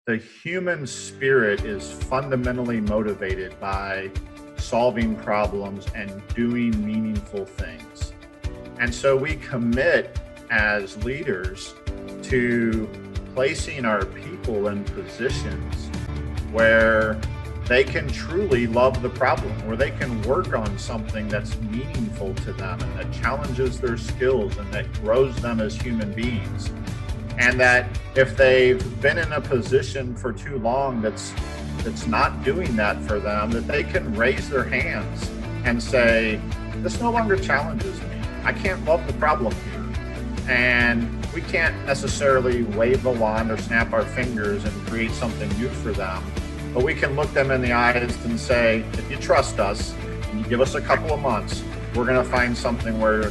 The human spirit is fundamentally motivated by solving problems and doing meaningful things. And so we commit as leaders to placing our people in positions where they can truly love the problem, where they can work on something that's meaningful to them and that challenges their skills and that grows them as human beings. And that if they've been in a position for too long that's not doing that for them, that they can raise their hands and say, this no longer challenges me. I can't love the problem here. And we can't necessarily wave the wand or snap our fingers and create something new for them. But we can look them in the eyes and say, if you trust us and you give us a couple of months, we're going to find something where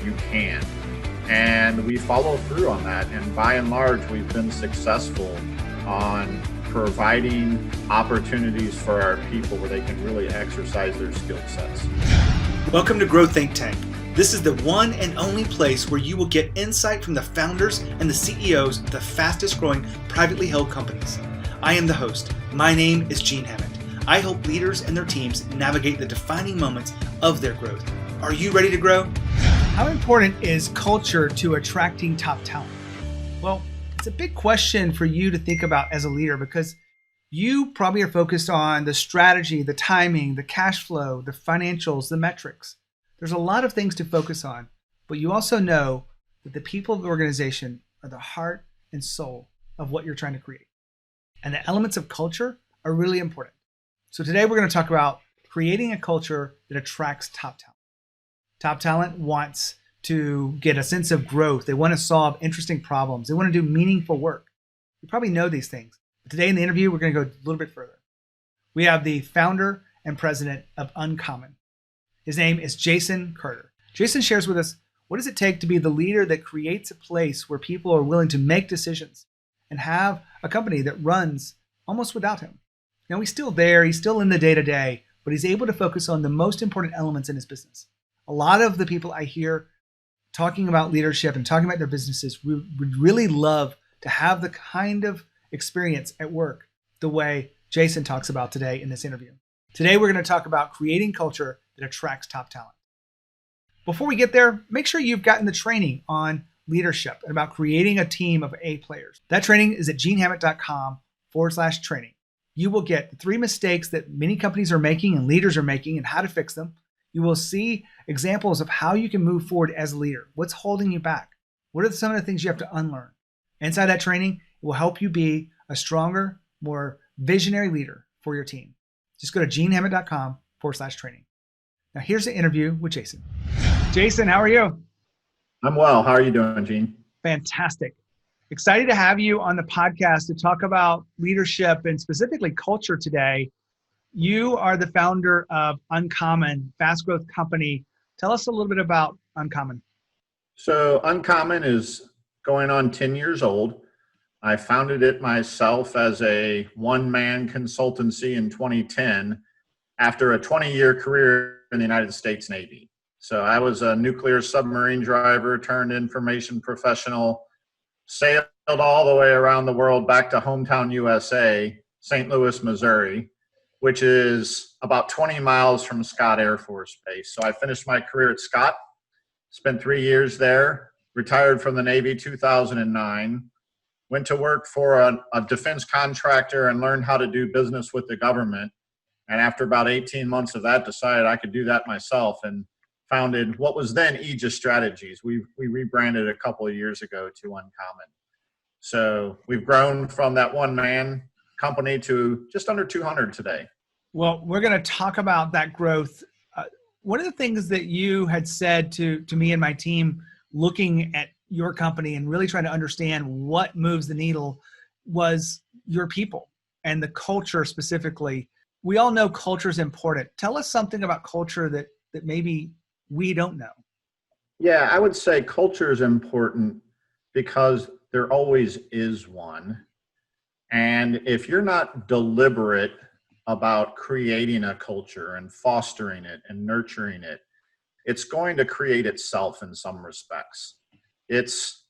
you can. And we follow through on that. And by and large, we've been successful on providing opportunities for our people where they can really exercise their skill sets. Welcome to Grow Think Tank. This is the one and only place where you will get insight from the founders and the CEOs of the fastest growing privately held companies. I am the host. My name is Gene Hammett. I help leaders and their teams navigate the defining moments of their growth. Are you ready to grow? How important is culture to attracting top talent? Well, it's a big question for you to think about as a leader because you probably are focused on the strategy, the timing, the cash flow, the financials, the metrics. There's a lot of things to focus on, but you also know that the people of the organization are the heart and soul of what you're trying to create. And the elements of culture are really important. So today we're going to talk about creating a culture that attracts top talent. Top talent wants to get a sense of growth. They want to solve interesting problems. They want to do meaningful work. You probably know these things. But today in the interview, we're going to go a little bit further. We have the founder and president of Uncomn. His name is Jason Carter. Jason shares with us what does it take to be the leader that creates a place where people are willing to make decisions and have a company that runs almost without him. Now, he's still there. He's still in the day-to-day, but he's able to focus on the most important elements in his business. A lot of the people I hear talking about leadership and talking about their businesses would really love to have the kind of experience at work the way Jason talks about today in this interview. Today, we're going to talk about creating culture that attracts top talent. Before we get there, make sure you've gotten the training on leadership and about creating a team of A players. That training is at genehammett.com/training. You will get the 3 mistakes that many companies are making and leaders are making and how to fix them. You will see examples of how you can move forward as a leader. What's holding you back? What are some of the things you have to unlearn? Inside that training, it will help you be a stronger, more visionary leader for your team. Just go to genehammett.com/training. Now here's the interview with Jason. Jason, how are you? I'm well. How are you doing, Gene? Fantastic. Excited to have you on the podcast to talk about leadership and specifically culture today. You are the founder of Uncomn, fast growth company. Tell us a little bit about Uncomn. So Uncommon is going on 10 years old. I founded it myself as a one-man consultancy in 2010 after a 20-year career in the United States Navy. So I was a nuclear submarine driver turned information professional, sailed all the way around the world back to hometown USA, St. Louis, Missouri, which is about 20 miles from Scott Air Force Base. So I finished my career at Scott, spent 3 years there, retired from the Navy 2009, went to work for a defense contractor and learned how to do business with the government. And after about 18 months of that, decided I could do that myself and founded what was then Aegis Strategies. We rebranded a couple of years ago to Uncommon. So we've grown from that one-man company to just under 200 today. Well, we're going to talk about that growth. One of the things that you had said to me and my team looking at your company and really trying to understand what moves the needle was your people and the culture specifically. We all know culture is important. Tell us something about culture that maybe we don't know. Yeah, I would say culture is important because there always is one. And if you're not deliberate about creating a culture and fostering it and nurturing it, it's going to create itself in some respects. It's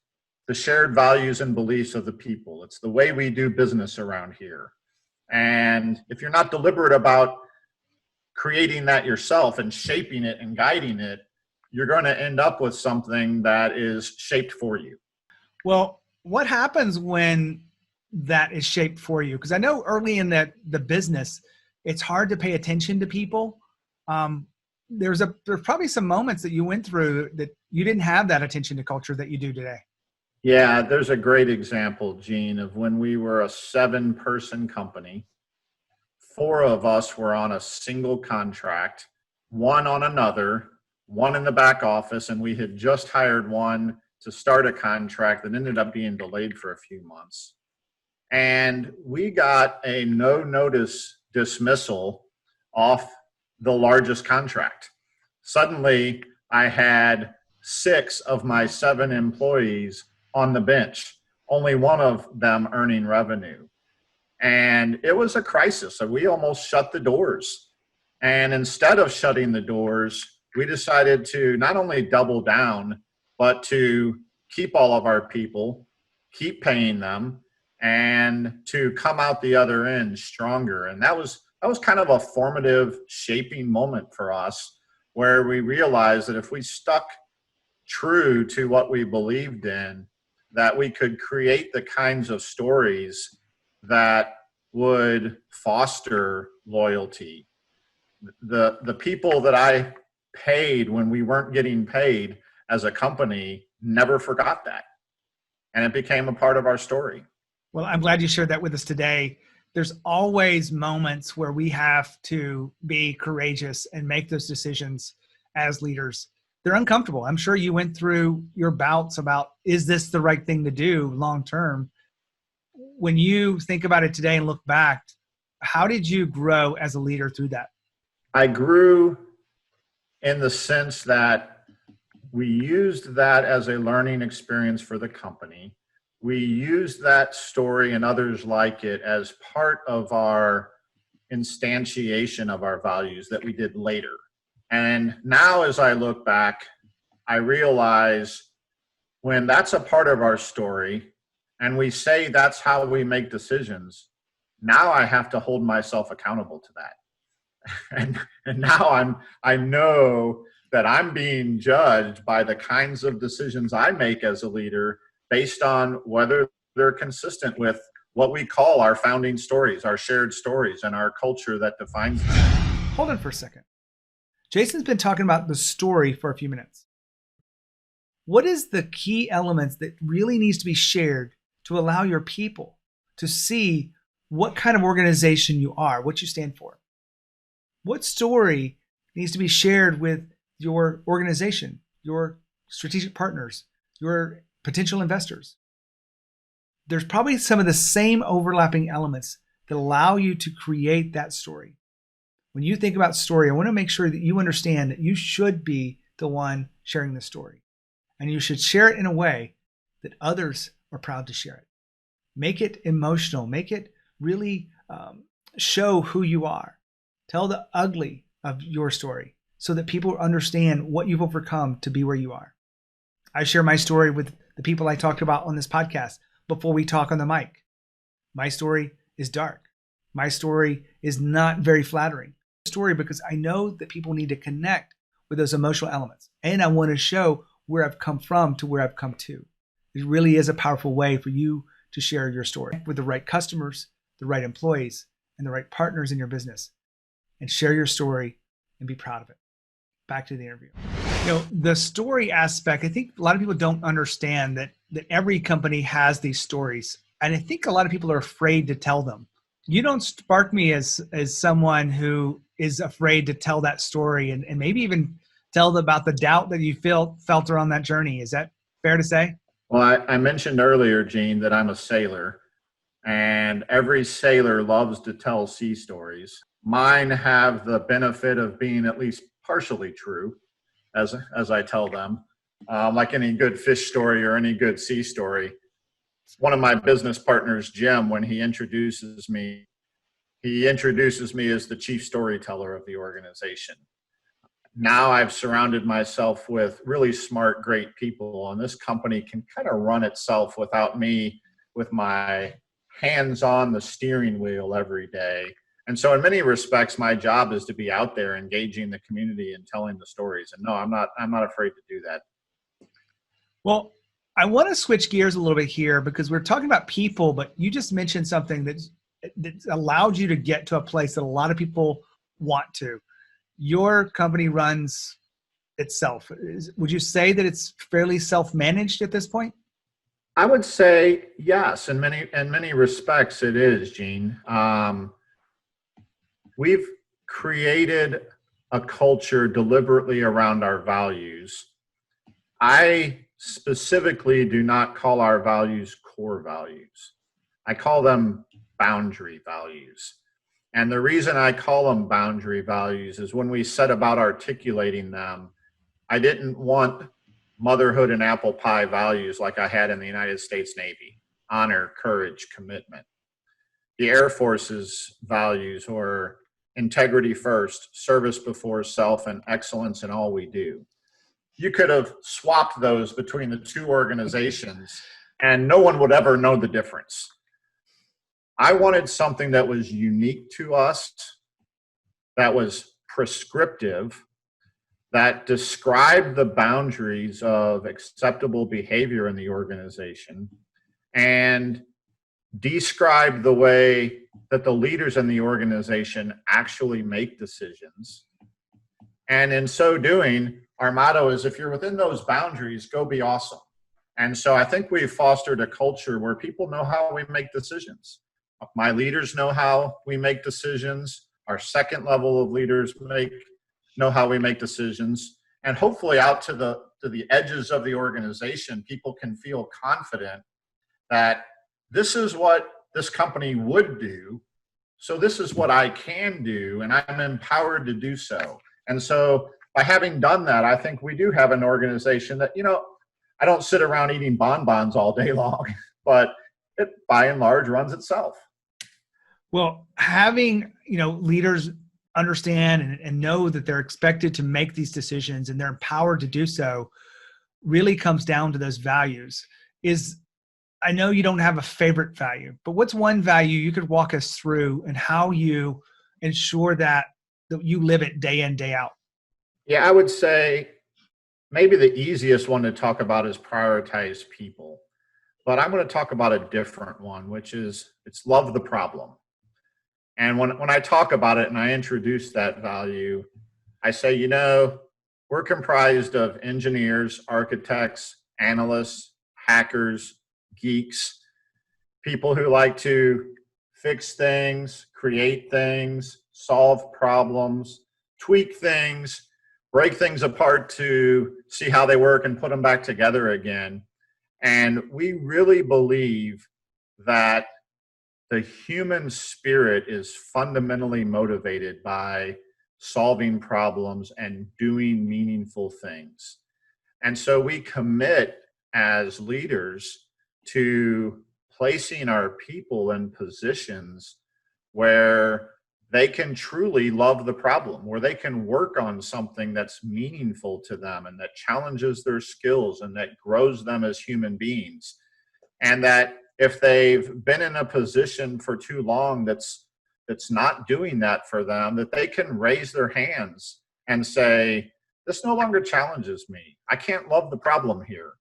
the shared values and beliefs of the people. It's the way we do business around here. And if you're not deliberate about creating that yourself and shaping it and guiding it, you're going to end up with something that is shaped for you. Well, what happens when that is shaped for you? Because I know early in the business, it's hard to pay attention to people. There's probably some moments that you went through that you didn't have that attention to culture that you do today. Yeah, there's a great example, Gene, of when we were a 7-person company. 4 of us were on a single contract, 1 on another, 1 in the back office, and we had just hired 1 to start a contract that ended up being delayed for a few months. And we got a no-notice dismissal off the largest contract. Suddenly, I had 6 of my 7 employees on the bench, only 1 of them earning revenue. And it was a crisis. So we almost shut the doors. And instead of shutting the doors, we decided to not only double down, but to keep all of our people, keep paying them, and to come out the other end stronger. And that was kind of a formative shaping moment for us, where we realized that if we stuck true to what we believed in, that we could create the kinds of stories that would foster loyalty. The people that I paid when we weren't getting paid as a company never forgot that. And it became a part of our story. Well, I'm glad you shared that with us today. There's always moments where we have to be courageous and make those decisions as leaders. They're uncomfortable. I'm sure you went through your bouts about, is this the right thing to do long term? When you think about it today and look back, how did you grow as a leader through that? I grew in the sense that we used that as a learning experience for the company. We used that story and others like it as part of our instantiation of our values that we did later. And now as I look back, I realize when that's a part of our story and we say that's how we make decisions, now I have to hold myself accountable to that. And now I know that I'm being judged by the kinds of decisions I make as a leader based on whether they're consistent with what we call our founding stories, our shared stories, and our culture that defines them. Hold on for a second. Jason's been talking about the story for a few minutes. What is the key elements that really needs to be shared to allow your people to see what kind of organization you are, what you stand for? What story needs to be shared with your organization, your strategic partners, your potential investors? There's probably some of the same overlapping elements that allow you to create that story. When you think about story, I want to make sure that you understand that you should be the one sharing the story. And you should share it in a way that others are proud to share it. Make it emotional. Make it really show who you are. Tell the ugly of your story so that people understand what you've overcome to be where you are. I share my story with the people I talked about on this podcast before we talk on the mic. My story is dark. My story is not very flattering. Story because I know that people need to connect with those emotional elements. And I want to show where I've come from to where I've come to. It really is a powerful way for you to share your story with the right customers, the right employees, and the right partners in your business. And share your story and be proud of it. Back to the interview. The story aspect, I think a lot of people don't understand that every company has these stories. And I think a lot of people are afraid to tell them. You don't spark me as someone who is afraid to tell that story and maybe even tell about the doubt that you felt around that journey. Is that fair to say? Well, I mentioned earlier, Gene, that I'm a sailor, and every sailor loves to tell sea stories. Mine have the benefit of being at least partially true, as I tell them. Like any good fish story or any good sea story. One of my business partners, Jim, when he introduces me as the chief storyteller of the organization. now I've surrounded myself with really smart, great people, and this company can kind of run itself without me with my hands on the steering wheel every day. And so in many respects, my job is to be out there engaging the community and telling the stories. And no, I'm not afraid to do that. Well, I want to switch gears a little bit here because we're talking about people, but you just mentioned something that's allowed you to get to a place that a lot of people want to. Your company runs itself. Would you say that it's fairly self-managed at this point? I would say yes. In many respects, it is, Gene. We've created a culture deliberately around our values. I specifically do not call our values core values. I call them boundary values. And the reason I call them boundary values is when we set about articulating them, I didn't want motherhood and apple pie values like I had in the United States Navy: honor, courage, commitment. The Air Force's values were integrity first, service before self, and excellence in all we do. You could have swapped those between the two organizations and no one would ever know the difference. I wanted something that was unique to us, that was prescriptive, that described the boundaries of acceptable behavior in the organization, and described the way that the leaders in the organization actually make decisions. And in so doing, our motto is, if you're within those boundaries, go be awesome. And so I think we've fostered a culture where people know how we make decisions. My leaders know how we make decisions. Our second level of leaders know how we make decisions. And hopefully out to the edges of the organization, people can feel confident that this is what this company would do. So this is what I can do, and I'm empowered to do so. And so by having done that, I think we do have an organization that, I don't sit around eating bonbons all day long, but it by and large runs itself. Well, having, leaders understand and know that they're expected to make these decisions and they're empowered to do so really comes down to those values. I know you don't have a favorite value, but what's one value you could walk us through and how you ensure that you live it day in, day out? Yeah, I would say maybe the easiest one to talk about is prioritize people. But I'm going to talk about a different one, which is it's love the problem. And when I talk about it and I introduce that value, I say, we're comprised of engineers, architects, analysts, hackers, geeks, people who like to fix things, create things, solve problems, tweak things, break things apart to see how they work and put them back together again. And we really believe that the human spirit is fundamentally motivated by solving problems and doing meaningful things. And so we commit as leaders to placing our people in positions where they can truly love the problem, where they can work on something that's meaningful to them and that challenges their skills and that grows them as human beings. And that if they've been in a position for too long that's not doing that for them, that they can raise their hands and say, this no longer challenges me. I can't love the problem here.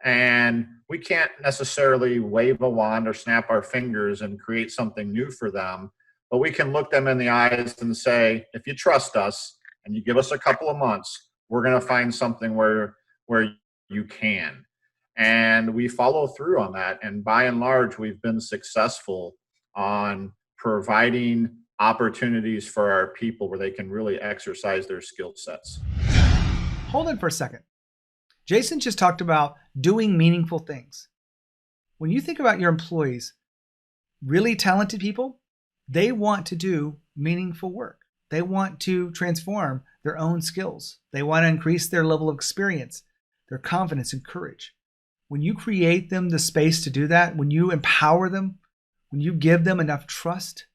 And we can't necessarily wave a wand or snap our fingers and create something new for them. But we can look them in the eyes and say, if you trust us and you give us a couple of months, we're going to find something where you can. And we follow through on that. And by and large, we've been successful on providing opportunities for our people where they can really exercise their skill sets. Hold on for a second. Jason just talked about doing meaningful things. When you think about your employees, really talented people, they want to do meaningful work. They want to transform their own skills. They want to increase their level of experience, their confidence and courage. When you create them the space to do that, when you empower them, when you give them enough trust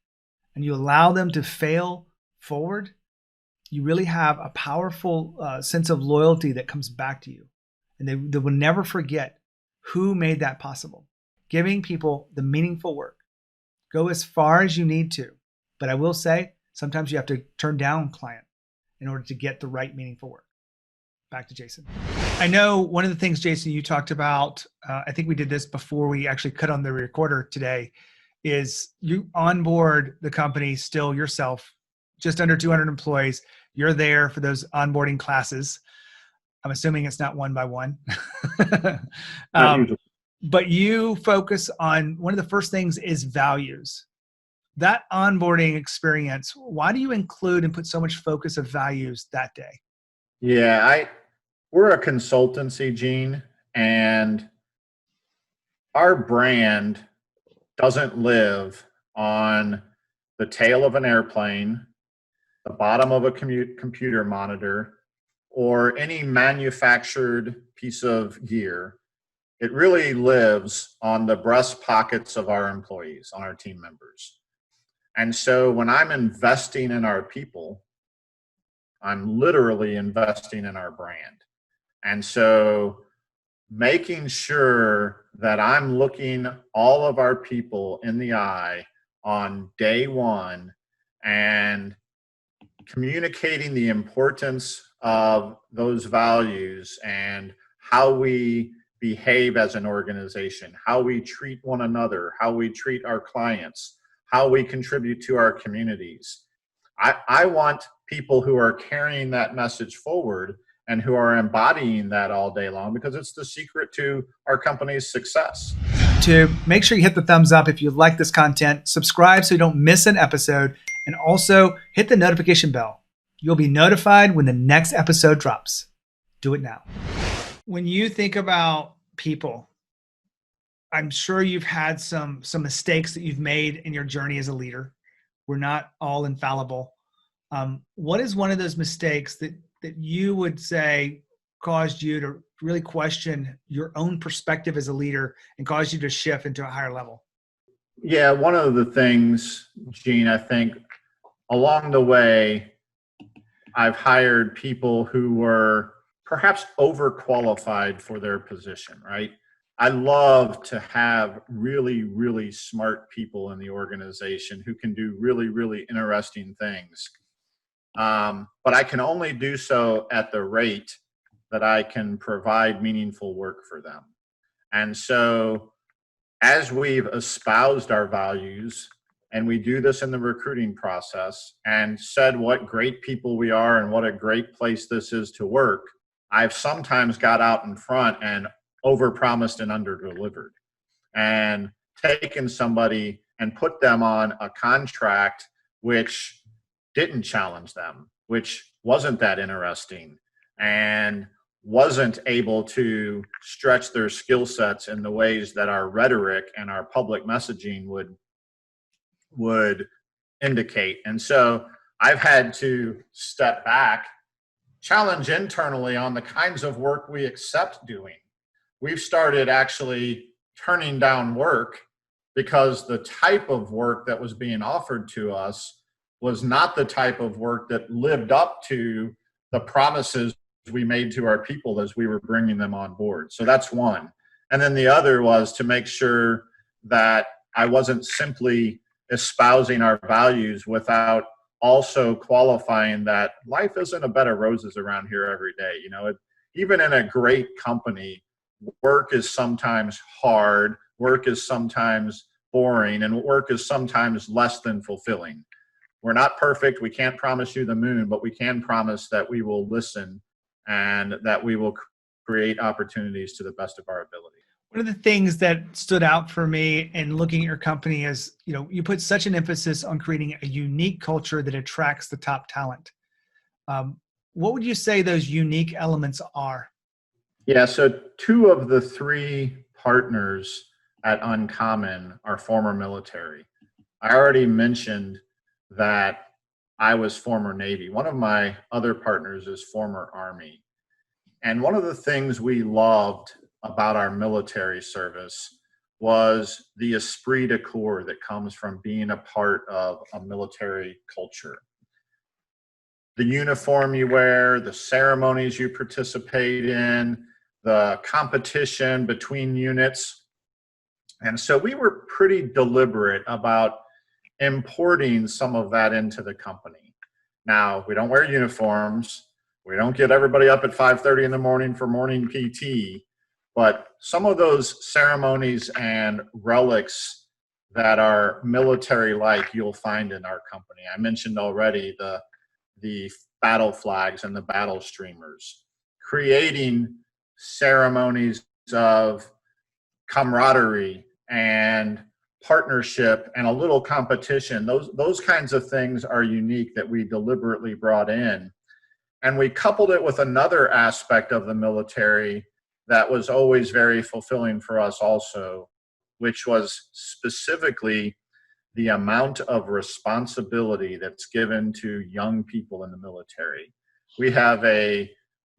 and you allow them to fail forward, you really have a powerful sense of loyalty that comes back to you. And they will never forget who made that possible. Giving people the meaningful work. Go as far as you need to. But I will say, sometimes you have to turn down client in order to get the right meaningful work. Back to Jason. I know one of the things, Jason, you talked about, I think we did this before we actually cut on the recorder today, is you onboard the company still yourself, just under 200 employees. You're there for those onboarding classes. I'm assuming it's not one by one. But you focus on, one of the first things is values. That onboarding experience, why do you include and put so much focus of values that day? Yeah, we're a consultancy, Gene, and our brand doesn't live on the tail of an airplane, the bottom of a computer monitor, or any manufactured piece of gear. It really lives on the breast pockets of our employees, on our team members. And so when I'm investing in our people, I'm literally investing in our brand. And so making sure that I'm looking all of our people in the eye on day one and communicating the importance of those values and how we behave as an organization, how we treat one another, how we treat our clients, how we contribute to our communities. I want people who are carrying that message forward and who are embodying that all day long, because it's the secret to our company's success. To make sure you hit the thumbs up if you like this content, subscribe so you don't miss an episode, and also hit the notification bell. You'll be notified when the next episode drops. Do it now. When you think about people, I'm sure you've had some mistakes that you've made in your journey as a leader. We're not all infallible. What is one of those mistakes that you would say caused you to really question your own perspective as a leader and caused you to shift into a higher level? Yeah, one of the things, Gene, I think along the way, I've hired people who were perhaps overqualified for their position, right? I love to have really, really smart people in the organization who can do really, really interesting things. But I can only do so at the rate that I can provide meaningful work for them. And so as we've espoused our values, and we do this in the recruiting process, and said what great people we are and what a great place this is to work, I've sometimes got out in front and overpromised and underdelivered, and taken somebody and put them on a contract which didn't challenge them, which wasn't that interesting, and wasn't able to stretch their skill sets in the ways that our rhetoric and our public messaging would indicate. And so I've had to step back, challenge internally on the kinds of work we accept doing. We've started actually turning down work because the type of work that was being offered to us was not the type of work that lived up to the promises we made to our people as we were bringing them on board. So that's one. And then the other was to make sure that I wasn't simply espousing our values without also qualifying that life isn't a bed of roses around here every day. You know, even in a great company, work is sometimes hard, work is sometimes boring, and work is sometimes less than fulfilling. We're not perfect. We can't promise you the moon, but we can promise that we will listen and that we will create opportunities to the best of our ability. One of the things that stood out for me in looking at your company is, you know, you put such an emphasis on creating a unique culture that attracts the top talent. What would you say those unique elements are? Yeah, so 2 of the 3 partners at Uncommon are former military. I already mentioned that I was former Navy. One of my other partners is former Army. And one of the things we loved about our military service was the esprit de corps that comes from being a part of a military culture. the uniform you wear, the ceremonies you participate in, the competition between units. And so we were pretty deliberate about importing some of that into the company. Now, we don't wear uniforms. We don't get everybody up at 5:30 in the morning for morning PT, but some of those ceremonies and relics that are military-like you'll find in our company. I mentioned already the battle flags and the battle streamers, creating ceremonies of camaraderie and partnership and a little competition. Those kinds of things are unique that we deliberately brought in. And we coupled it with another aspect of the military that was always very fulfilling for us also, which was specifically the amount of responsibility that's given to young people in the military. We have a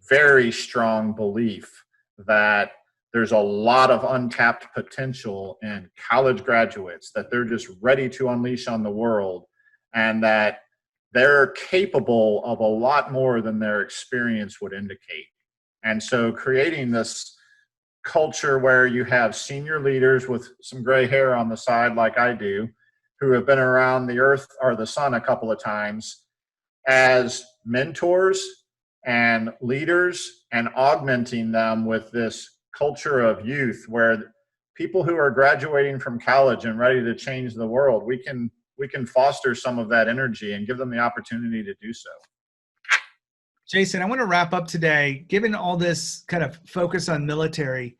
very strong belief that there's a lot of untapped potential in college graduates, that they're just ready to unleash on the world, and that they're capable of a lot more than their experience would indicate. And so creating this culture where you have senior leaders with some gray hair on the side like I do, who have been around the earth or the sun a couple of times, as mentors and leaders, and augmenting them with this culture of youth where people who are graduating from college and ready to change the world, we can foster some of that energy and give them the opportunity to do so. Jason, I want to wrap up today. Given all this kind of focus on military,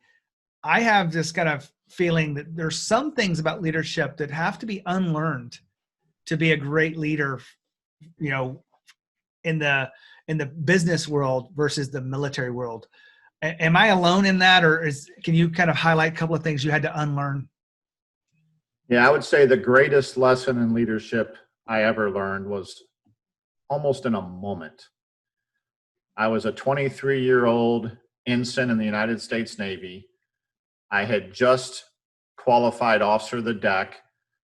I have this kind of feeling that there's some things about leadership that have to be unlearned to be a great leader, you know, in the business world versus the military world. Am I alone in that, or can you kind of highlight a couple of things you had to unlearn? Yeah, I would say the greatest lesson in leadership I ever learned was almost in a moment. I was a 23-year-old ensign in the United States Navy. I had just qualified officer of the deck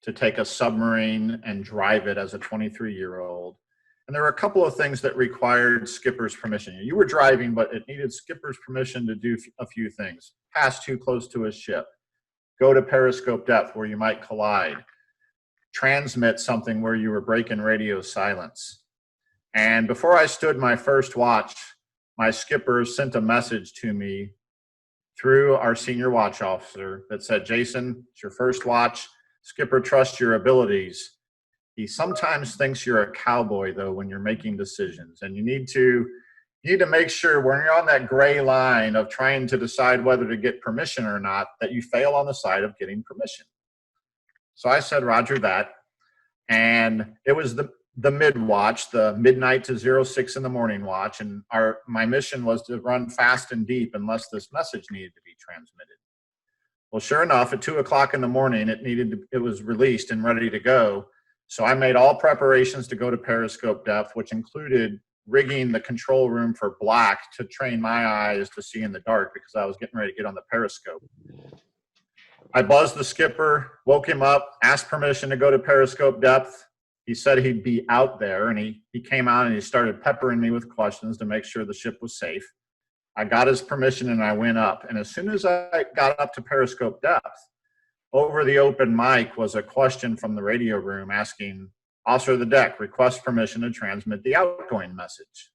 to take a submarine and drive it as a 23-year-old. And there were a couple of things that required skipper's permission. You were driving, but it needed skipper's permission to do a few things. Pass too close to a ship. Go to periscope depth where you might collide. Transmit something where you were breaking radio silence. And before I stood my first watch, my skipper sent a message to me through our senior watch officer that said, "Jason, it's your first watch. Skipper trusts your abilities. He sometimes thinks you're a cowboy, though, when you're making decisions. And you need to make sure when you're on that gray line of trying to decide whether to get permission or not, that you fail on the side of getting permission." So I said, "Roger that." And it was the mid-watch, the midnight to 06 in the morning watch. And my mission was to run fast and deep unless this message needed to be transmitted. Well, sure enough, at 2 o'clock in the morning, it was released and ready to go. So I made all preparations to go to periscope depth, which included rigging the control room for black to train my eyes to see in the dark because I was getting ready to get on the periscope. I buzzed the skipper, woke him up, asked permission to go to periscope depth. He said he'd be out there, and he came out and he started peppering me with questions to make sure the ship was safe. I got his permission and I went up. And as soon as I got up to periscope depth, over the open mic was a question from the radio room asking, "Officer of the deck, request permission to transmit the outgoing message."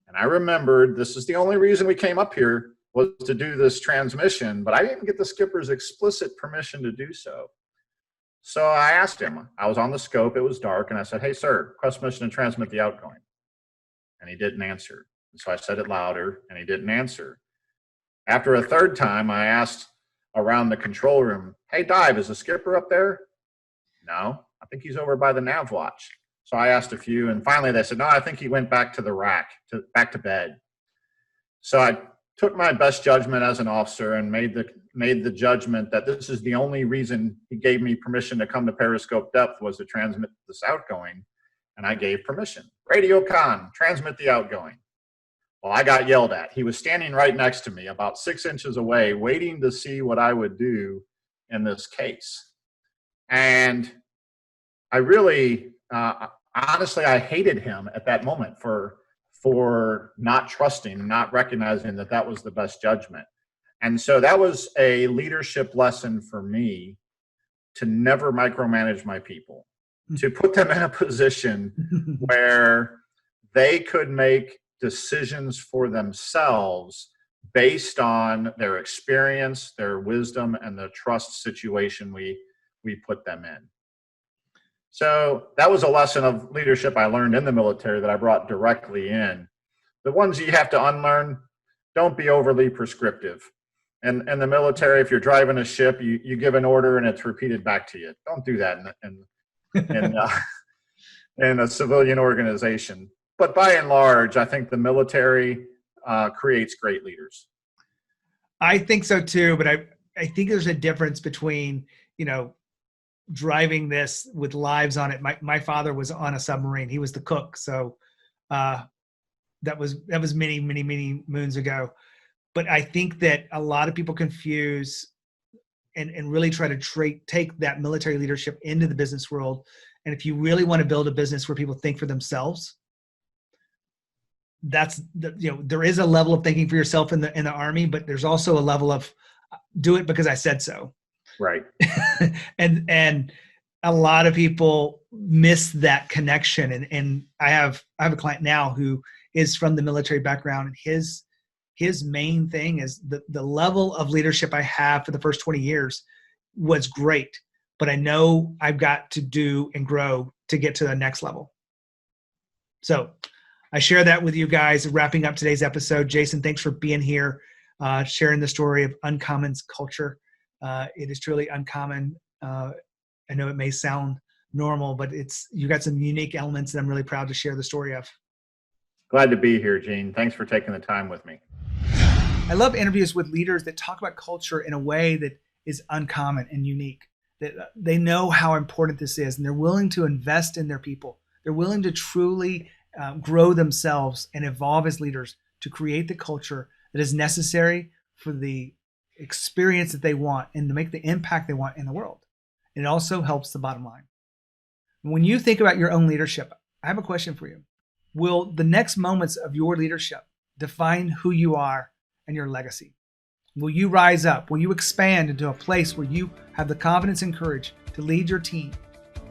And I remembered this is the only reason we came up here was to do this transmission, but I didn't get the skipper's explicit permission to do so. So I asked him, I was on the scope, it was dark, and I said, "Hey, sir, request permission to transmit the outgoing." And he didn't answer. And so I said it louder, and he didn't answer. After a third time, I asked around the control room, "Hey, Dive, is the skipper up there?" "No, I think he's over by the nav watch." So I asked a few, and finally they said, "No, I think he went back to the rack, back to bed." So I took my best judgment as an officer and made the judgment that this is the only reason he gave me permission to come to periscope depth was to transmit this outgoing, and I gave permission. "Radio con, transmit the outgoing." Well, I got yelled at. He was standing right next to me, about 6 inches away, waiting to see what I would do in this case. And I really, I honestly, I hated him at that moment for not trusting, not recognizing that that was the best judgment. And so that was a leadership lesson for me, to never micromanage my people, to put them in a position where they could make decisions for themselves based on their experience, their wisdom, and the trust situation we put them in. So that was a lesson of leadership I learned in the military that I brought directly in. The ones you have to unlearn: don't be overly prescriptive. And in the military, if you're driving a ship, you give an order and it's repeated back to you. Don't do that in a civilian organization. But by and large, I think the military creates great leaders. I think so too, but I think there's a difference between, driving this with lives on it. My father was on a submarine. He was the cook. So that was many, many, many moons ago. But I think that a lot of people confuse and really try to take that military leadership into the business world. And if you really want to build a business where people think for themselves, there is a level of thinking for yourself in the Army, but there's also a level of do it because I said so. Right. and a lot of people miss that connection. And I have a client now who is from the military background, and his main thing is the level of leadership I have for the first 20 years was great, but I know I've got to do and grow to get to the next level. So I share that with you guys, wrapping up today's episode. Jason, thanks for being here, sharing the story of Uncommon's culture. It is truly uncommon. I know it may sound normal, but you got some unique elements that I'm really proud to share the story of. Glad to be here, Gene. Thanks for taking the time with me. I love interviews with leaders that talk about culture in a way that is uncommon and unique, that they know how important this is, and they're willing to invest in their people. They're willing to truly grow themselves and evolve as leaders to create the culture that is necessary for the experience that they want and to make the impact they want in the world. And it also helps the bottom line. When you think about your own leadership, I have a question for you. Will the next moments of your leadership define who you are and your legacy? Will you rise up? Will you expand into a place where you have the confidence and courage to lead your team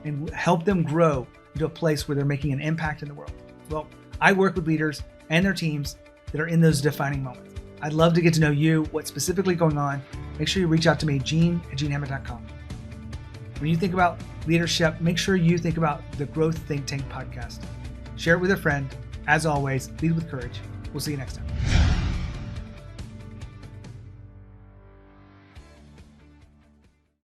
and help them grow into a place where they're making an impact in the world? Well, I work with leaders and their teams that are in those defining moments. I'd love to get to know you, what's specifically going on. Make sure you reach out to me, gene@genehammett.com. When you think about leadership, make sure you think about the Growth Think Tank podcast. Share it with a friend. As always, lead with courage. We'll see you next time.